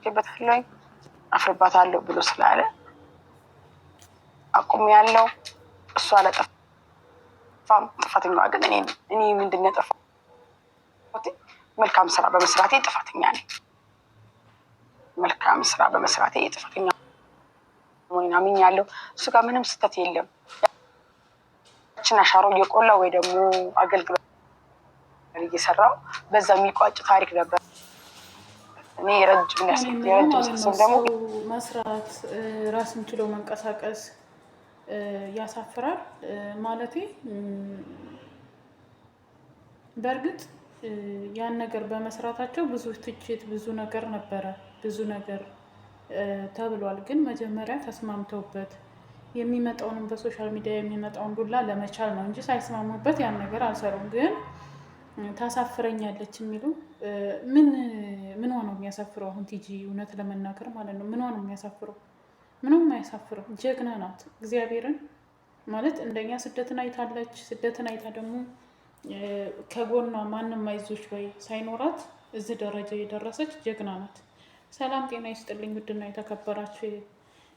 በታለኝ አፍርባታለሁ ብሎ ስላለ አቁም ያለው እሷ አላጠፋም። ጥፋተኛዋ ግን እኔ ምንድን ነው ያጠፋሁት? መልካም ስራ በመስራቴ ጥፋተኛ ነኝ። መልካም ስራ በመስራቴ ጥፋተኛ ሆኜ አምኛለሁ። እሱ ጋር ምንም ስህተት የለም። አሻሮ እየቆላ ወይ ደግሞ አገልግሎት እየሰራው በዛ የሚቋጭ ታሪክ ነበር። እኔ ረጅም ደግሞ መስራት ራስን ችሎ መንቀሳቀስ ያሳፍራል ማለቴ። በእርግጥ ያን ነገር በመስራታቸው ብዙ ትችት ብዙ ነገር ነበረ፣ ብዙ ነገር ተብሏል። ግን መጀመሪያ ተስማምተውበት የሚመጣውንም በሶሻል ሚዲያ የሚመጣውን ዱላ ለመቻል ነው እንጂ ሳይስማሙበት ያን ነገር አልሰሩም። ግን ታሳፍረኛለች የሚሉ ምን ሆነው የሚያሳፍረው? አሁን ቲጂ እውነት ለመናገር ማለት ነው ምን ሆነው የሚያሳፍረው? ምንም አያሳፍረው። ጀግና ናት። እግዚአብሔርን ማለት እንደኛ ስደትን አይታለች። ስደትን አይታ ደግሞ ከጎኗ ማንም አይዞች ወይ ሳይኖራት እዚህ ደረጃ የደረሰች ጀግና ናት። ሰላም ጤና ይስጥልኝ። ውድና የተከበራችሁ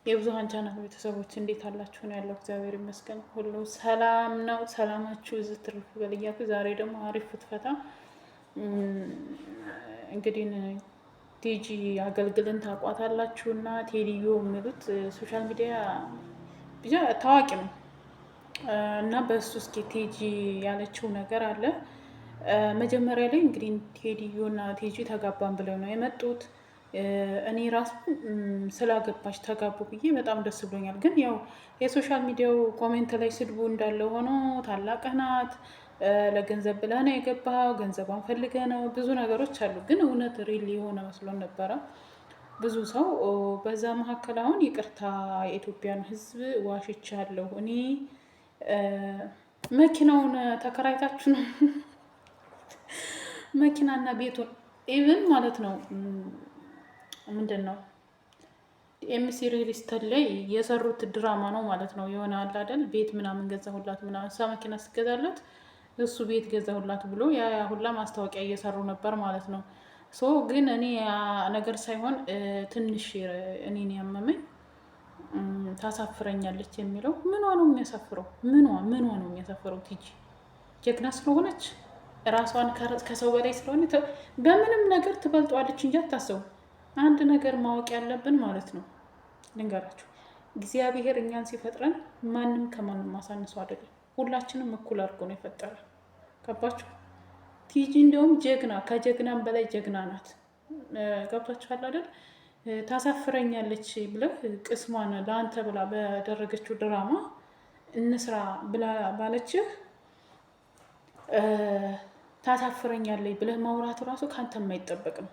የብዙሃን ቻናል ቤተሰቦች እንዴት አላችሁ? ነው ያለው። እግዚአብሔር ይመስገን ሁሉ ሰላም ነው። ሰላማችሁ እዚህ ትርፍ በልያቱ። ዛሬ ደግሞ አሪፍ ፍትፈታ እንግዲህ ቲጂ አገልግልን ታቋታላችሁ እና ቴዲዮ የሚሉት ሶሻል ሚዲያ ብቻ ታዋቂ ነው እና በእሱ እስኪ ቲጂ ያለችው ነገር አለ። መጀመሪያ ላይ እንግዲህ ቴዲዮ እና ቲጂ ተጋባን ብለው ነው የመጡት። እኔ ራሱ ስላገባች ተጋቡ ብዬ በጣም ደስ ብሎኛል። ግን ያው የሶሻል ሚዲያው ኮሜንት ላይ ስድቡ እንዳለ ሆኖ ታላቅህ ናት፣ ለገንዘብ ብለህ ነው የገባው፣ ገንዘቧን ፈልገህ ነው፣ ብዙ ነገሮች አሉ። ግን እውነት ሪል የሆነ መስሎን ነበረ ብዙ ሰው በዛ መካከል። አሁን ይቅርታ የኢትዮጵያን ሕዝብ ዋሽቻለሁ። እኔ መኪናውን ተከራይታችሁ ነው መኪናና ቤቱን ኢቭን ማለት ነው ምንድን ነው ኤምሲ ሪል ስቴት ላይ የሰሩት ድራማ ነው ማለት ነው። የሆነ አለ አይደል ቤት ምናምን ገዛሁላት ምናምን፣ እሷ መኪና ስገዛላት እሱ ቤት ገዛሁላት ብሎ ያ ሁላ ማስታወቂያ እየሰሩ ነበር ማለት ነው። ግን እኔ ነገር ሳይሆን ትንሽ እኔን ያመመኝ ታሳፍረኛለች የሚለው ምኗ ነው የሚያሳፍረው? ምኗ ነው የሚያሳፍረው? ቲጂ ጀግና ስለሆነች ራሷን ከሰው በላይ ስለሆነ በምንም ነገር ትበልጧለች እንጂ አታስቡ። አንድ ነገር ማወቅ ያለብን ማለት ነው ልንገራችሁ፣ እግዚአብሔር እኛን ሲፈጥረን ማንም ከማንም ማሳነሱ አይደለም። ሁላችንም እኩል አድርጎ ነው የፈጠረን። ገባችሁ? ቲጂ እንደውም ጀግና ከጀግናም በላይ ጀግና ናት። ገብቷችኋል አይደል? ታሳፍረኛለች ብለህ ቅስሟን ለአንተ ብላ በደረገችው ድራማ እንስራ ብላ ባለችህ ታሳፍረኛለች ብለህ ማውራቱ ራሱ ከአንተ የማይጠበቅ ነው።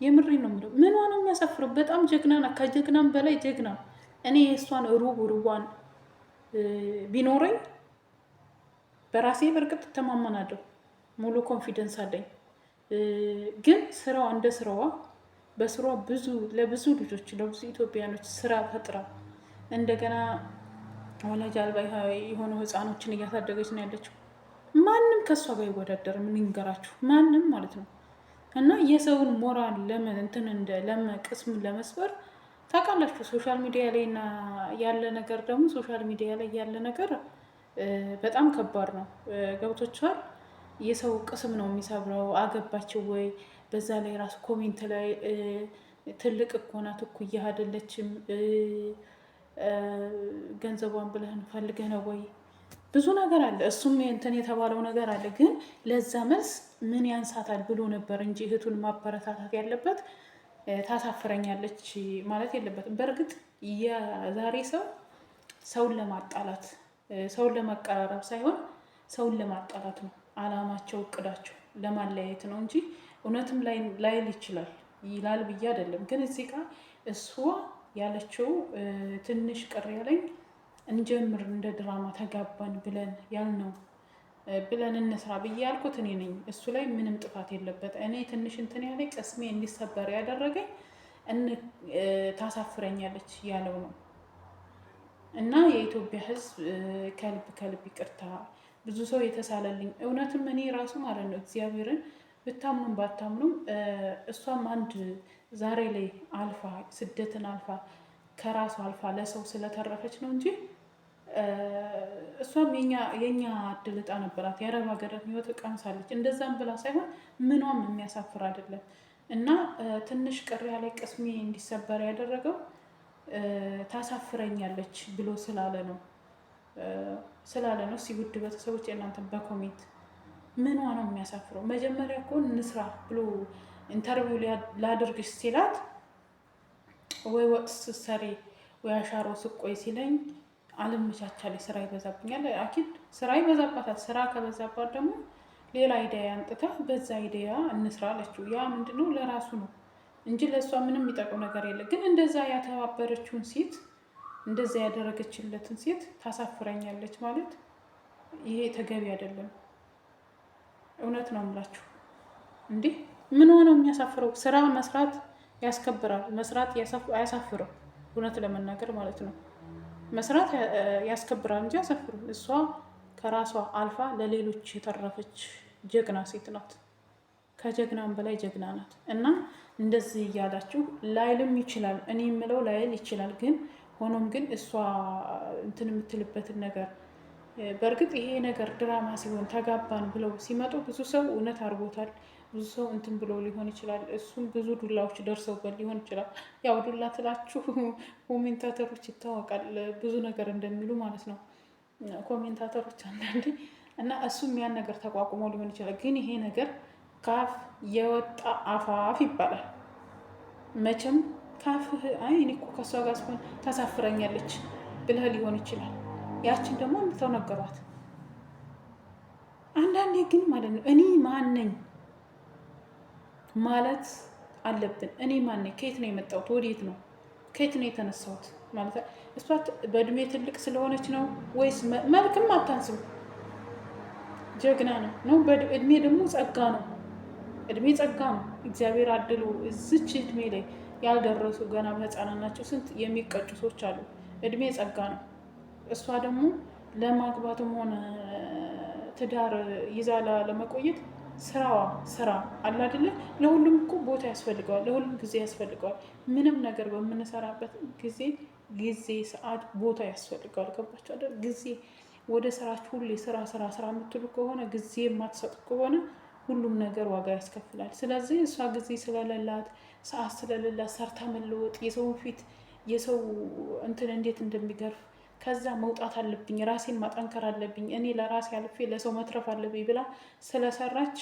የምሬ ነው የምለው። ምኗ ነው የሚያሳፍረው? በጣም ጀግና ናት፣ ከጀግናም በላይ ጀግና። እኔ የእሷን ሩቧን ቢኖረኝ በራሴ በእርግጥ እተማመናለሁ፣ ሙሉ ኮንፊደንስ አለኝ። ግን ስራዋ እንደ ስራዋ በስራዋ ለብዙ ልጆች ለብዙ ኢትዮጵያኖች ስራ ፈጥራ እንደገና ወላጅ አልባ የሆኑ ህፃኖችን እያሳደገች ነው ያለችው። ማንም ከእሷ ጋር ይወዳደርም ልንገራችሁ፣ ማንም ማለት ነው። እና የሰውን ሞራል ቅስም ለመስበር ታውቃላችሁ፣ ሶሻል ሚዲያ ላይ እና ያለ ነገር ደግሞ ሶሻል ሚዲያ ላይ ያለ ነገር በጣም ከባድ ነው። ገብቶችኋል? የሰው ቅስም ነው የሚሰብረው። አገባቸው ወይ? በዛ ላይ ራሱ ኮሜንት ላይ ትልቅ እኮ ናት እኩያ አይደለችም፣ ገንዘቧን ብለህን ፈልገህ ነው ወይ? ብዙ ነገር አለ። እሱም እንትን የተባለው ነገር አለ። ግን ለዛ መልስ ምን ያንሳታል ብሎ ነበር እንጂ እህቱን ማበረታታት ያለበት ታሳፍረኛለች ማለት የለበትም። በእርግጥ የዛሬ ሰውን ለማጣላት ሰውን ለማቀራረብ ሳይሆን ሰውን ለማጣላት ነው አላማቸው፣ እቅዳቸው ለማለያየት ነው እንጂ እውነትም ላይል ይላል ብዬ አይደለም። ግን እዚህ ጋር እሷ ያለችው ትንሽ ቅር ያለኝ እንጀምር እንደ ድራማ ተጋባን ብለን እንስራ ብዬ ያልኩት እኔ ነኝ። እሱ ላይ ምንም ጥፋት የለበት። እኔ ትንሽ እንትን ያለኝ ቅስሜ እንዲሰበር ያደረገኝ ታሳፍረኛለች ያለው ነው። እና የኢትዮጵያ ሕዝብ ከልብ ይቅርታ። ብዙ ሰው የተሳለልኝ እውነትም እኔ ራሱ ማለት ነው እግዚአብሔርን ብታምኑም ባታምኑም እሷም አንድ ዛሬ ላይ አልፋ ስደትን አልፋ ከራሷ አልፋ ለሰው ስለተረፈች ነው እንጂ እሷም የኛ እድል ዕጣ ነበራት። የአረብ ሀገርን ህይወት ቀምሳለች። እንደዛም ብላ ሳይሆን ምኗም የሚያሳፍር አይደለም። እና ትንሽ ቅር ያለ ቅስሜ እንዲሰበር ያደረገው ታሳፍረኛለች ብሎ ስላለ ነው ውድ ቤተሰቦች የእናንተን በኮሜንት ምኗ ነው የሚያሳፍረው? መጀመሪያ እኮ እንስራ ብሎ ኢንተርቪው ላድርግሽ ሲላት ወይ ወጥ ስትሰሪ ወይ አሻሮ ስቆይ ሲለኝ አልመቻቻለኝ፣ ስራ ይበዛብኛል። አኪድ ስራ ይበዛባታል። ስራ ከበዛባት ደግሞ ሌላ አይዲያ አንጥታ በዛ አይዲያ እንስራ አለችው። ያ ምንድነው ለራሱ ነው እንጂ ለእሷ ምንም የሚጠቅም ነገር የለም። ግን እንደዛ ያተባበረችውን ሴት እንደዛ ያደረገችለትን ሴት ታሳፍረኛለች ማለት ይሄ ተገቢ አይደለም። እውነት ነው የምላችሁ። እንዲህ ምን ሆነው የሚያሳፍረው? ስራ መስራት ያስከብራል፣ መስራት አያሳፍርም። እውነት ለመናገር ማለት ነው መስራት ያስከብራል እንጂ አያሳፍርም። እሷ ከራሷ አልፋ ለሌሎች የተረፈች ጀግና ሴት ናት። ከጀግናም በላይ ጀግና ናት። እና እንደዚህ እያላችሁ ላይልም ይችላል፣ እኔ የምለው ላይል ይችላል። ግን ሆኖም ግን እሷ እንትን የምትልበትን ነገር በእርግጥ ይሄ ነገር ድራማ ሲሆን ተጋባን ብለው ሲመጡ ብዙ ሰው እውነት አድርጎታል። ብዙ ሰው እንትን ብሎ ሊሆን ይችላል። እሱም ብዙ ዱላዎች ደርሰውበት ሊሆን ይችላል። ያው ዱላ ትላችሁ ኮሜንታተሮች ይታወቃል ብዙ ነገር እንደሚሉ ማለት ነው ኮሜንታተሮች አንዳንዴ እና እሱም ያን ነገር ተቋቁሞ ሊሆን ይችላል። ግን ይሄ ነገር ካፍ የወጣ አፋፍ ይባላል። መቼም ካፍህ አይ እኔ እኮ ከእሷ ጋር ስሆን ታሳፍረኛለች ብለህ ሊሆን ይችላል። ያችን ደግሞ እንተው ነገሯት። አንዳንዴ ግን ማለት ነው እኔ ማነኝ ማለት አለብን። እኔ ማነኝ? ከየት ነው የመጣሁት? ወዴት ነው? ከየት ነው የተነሳሁት? ማለት እሷ በእድሜ ትልቅ ስለሆነች ነው ወይስ መልክም አታንስም? ጀግና ነው። እድሜ ደግሞ ጸጋ ነው። እድሜ ጸጋ ነው። እግዚአብሔር አድሎ እዚች እድሜ ላይ ያልደረሱ ገና በህፃናት ናቸው ስንት የሚቀጩ ሰዎች አሉ። እድሜ ጸጋ ነው። እሷ ደግሞ ለማግባትም ሆነ ትዳር ይዛ ለመቆየት ስራ አለ አይደለ? ለሁሉም እኮ ቦታ ያስፈልገዋል። ለሁሉም ጊዜ ያስፈልገዋል። ምንም ነገር በምንሰራበት ጊዜ፣ ሰዓት፣ ቦታ ያስፈልገዋል። ገባችሁ አይደል? ጊዜ ወደ ስራችሁ ሁሌ ስራ የምትሉ ከሆነ ጊዜ የማትሰጡ ከሆነ ሁሉም ነገር ዋጋ ያስከፍላል። ስለዚህ እሷ ጊዜ ስለሌላት ሰዓት ስለሌላት ሰርታ መለወጥ የሰውን ፊት የሰው እንትን እንዴት እንደሚገርፍ ከዛ መውጣት አለብኝ፣ ራሴን ማጠንከር አለብኝ፣ እኔ ለራሴ አልፌ ለሰው መትረፍ አለብኝ ብላ ስለሰራች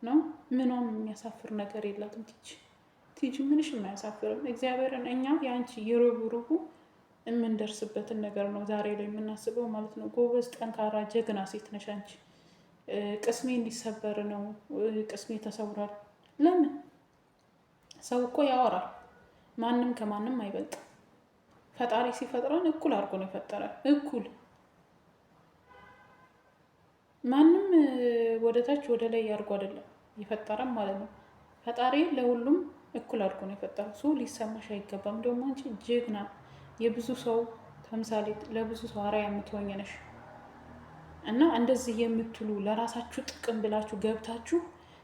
ነው። ምንም የሚያሳፍር ነገር የላትም። ቲጂ ምንሽም አያሳፍርም። እግዚአብሔርን እኛ የአንቺ የሩቡ የምንደርስበትን ነገር ነው ዛሬ ላይ የምናስበው ማለት ነው። ጎበዝ፣ ጠንካራ፣ ጀግና ሴት ነሽ አንቺ። ቅስሜ እንዲሰበር ነው። ቅስሜ ተሰብሯል። ለምን? ሰው እኮ ያወራል። ማንም ከማንም አይበልጥም። ፈጣሪ ሲፈጥረን እኩል አድርጎ ነው የፈጠረን። እኩል ማንም ወደ ታች ወደ ላይ አድርጎ አይደለም የፈጠረን ማለት ነው። ፈጣሪ ለሁሉም እኩል አድርጎ ነው የፈጠረው። ሰው ሊሰማሽ አይገባም። ደግሞ አንቺ ጀግና፣ የብዙ ሰው ተምሳሌት፣ ለብዙ ሰው አርአያ የምትሆኝ ነሽ እና እንደዚህ የምትሉ ለራሳችሁ ጥቅም ብላችሁ ገብታችሁ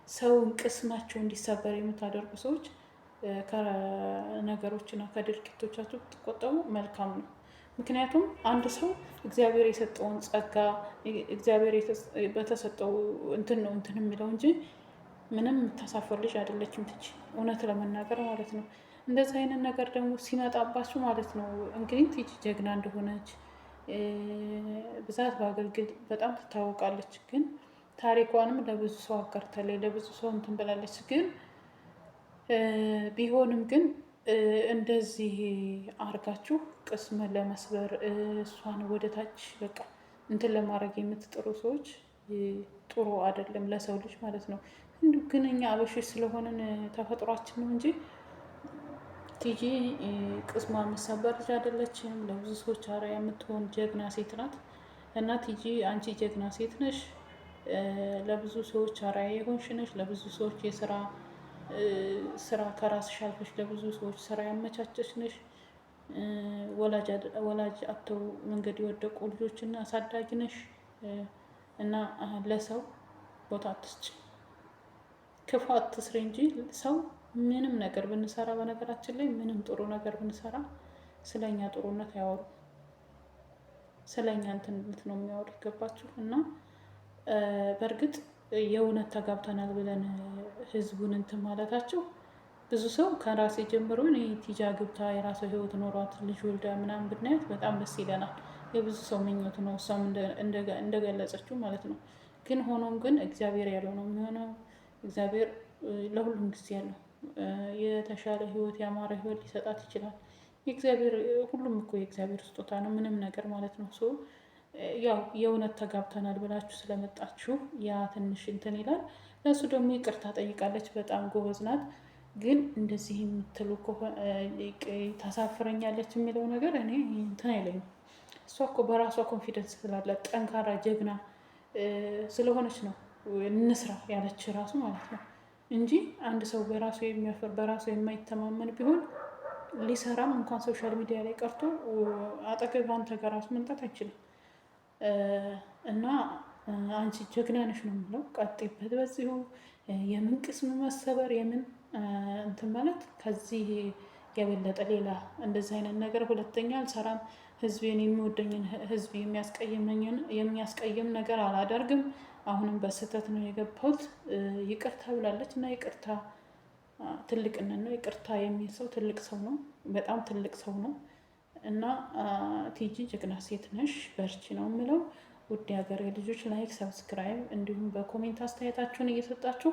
ሰውን ቅስማቸው እንዲሰበር የምታደርጉ ሰዎች ከነገሮችና ከድርጊቶቻችሁ ትቆጠቡ መልካም ነው። ምክንያቱም አንድ ሰው እግዚአብሔር የሰጠውን ጸጋ እግዚአብሔር በተሰጠው እንትን ነው እንትን የሚለው እንጂ ምንም የምታሳፈር ልጅ አይደለችም ትች እውነት ለመናገር ማለት ነው። እንደዚህ አይነት ነገር ደግሞ ሲመጣባችሁ ማለት ነው እንግዲህ ትች ጀግና እንደሆነች ብዛት በአገልግል በጣም ትታወቃለች። ግን ታሪኳንም ለብዙ ሰው አጋርታለች፣ ለብዙ ሰው እንትን ብላለች። ግን ቢሆንም ግን እንደዚህ አርጋችሁ ቅስምን ለመስበር እሷን ወደታች በቃ እንትን ለማድረግ የምትጥሩ ሰዎች ጥሩ አይደለም ለሰው ልጅ ማለት ነው። እንዲሁ ግን እኛ አበሾች ስለሆንን ተፈጥሯችን ነው እንጂ ቲጂ ቅስሟ መሰበር ልጅ አይደለችም። ለብዙ ሰዎች አርአያ የምትሆን ጀግና ሴት ናት እና ቲጂ አንቺ ጀግና ሴት ነሽ። ለብዙ ሰዎች አርአያ የሆንሽ ነሽ። ለብዙ ሰዎች ስራ ከራስሽ አልፈሽ ለብዙ ሰዎች ስራ ያመቻቸሽ ነሽ። ወላጅ አጥተው መንገድ የወደቁ ልጆችና አሳዳጊ ነሽ እና ለሰው ቦታ አትስጭ። ክፉ አትስሪ እንጂ ሰው ምንም ነገር ብንሰራ፣ በነገራችን ላይ ምንም ጥሩ ነገር ብንሰራ ስለኛ ጥሩነት አያወሩ፣ ስለኛ እንትንነት ነው የሚያወሩ። ይገባችሁ? እና በእርግጥ የእውነት ተጋብተናል ብለን ህዝቡን እንትን ማለታቸው ብዙ ሰው ከራሴ ጀምሮ ቲጃ ግብታ የራሷ ህይወት ኖሯት ልጅ ወልዳ ምናምን ብናያት በጣም ደስ ይለናል። የብዙ ሰው ምኞት ነው፣ እሷም እንደገለጸችው ማለት ነው። ግን ሆኖም ግን እግዚአብሔር ያለው ነው የሚሆነው። እግዚአብሔር ለሁሉም ጊዜ ያለው የተሻለ ህይወት ያማረ ህይወት ሊሰጣት ይችላል። የእግዚአብሔር ሁሉም እኮ የእግዚአብሔር ስጦታ ነው፣ ምንም ነገር ማለት ነው። ያው የእውነት ተጋብተናል ብላችሁ ስለመጣችሁ ያ ትንሽ እንትን ይላል። ለእሱ ደግሞ ይቅርታ ጠይቃለች። በጣም ጎበዝ ናት። ግን እንደዚህ የምትሉ ታሳፍረኛለች የሚለው ነገር እኔ እንትን አይለኝም። እሷ እኮ በራሷ ኮንፊደንስ ስላላት ጠንካራ ጀግና ስለሆነች ነው እንስራ ያለች ራሱ ማለት ነው እንጂ አንድ ሰው በራሱ የሚያፈር በራሱ የማይተማመን ቢሆን ሊሰራም እንኳን ሶሻል ሚዲያ ላይ ቀርቶ አጠገብ አንተ ጋር ራሱ መምጣት አይችልም። እና አንቺ ጀግና ነሽ ነው የምለው። ቀጥይበት በዚሁ። የምን ቅስም መሰበር የምን እንትን ማለት ከዚህ የበለጠ ሌላ እንደዚህ አይነት ነገር ሁለተኛ አልሰራም። ህዝቤን የሚወደኝን ህዝብ የሚያስቀይም ነገር አላደርግም። አሁንም በስህተት ነው የገባሁት ይቅርታ ብላለች። እና ይቅርታ ትልቅነት ነው። ይቅርታ የሚል ሰው ትልቅ ሰው ነው፣ በጣም ትልቅ ሰው ነው። እና ቲጂ ጀግና ሴት ነሽ፣ በርቺ ነው የምለው። ውድ ሀገሬ ልጆች ላይክ፣ ሰብስክራይብ እንዲሁም በኮሜንት አስተያየታችሁን እየሰጣችሁ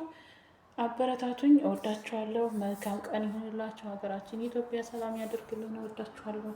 አበረታቱኝ። እወዳችኋለሁ። መልካም ቀን ይሆንላችሁ። ሀገራችን ኢትዮጵያ ሰላም ያደርግልን። እወዳችኋለሁ።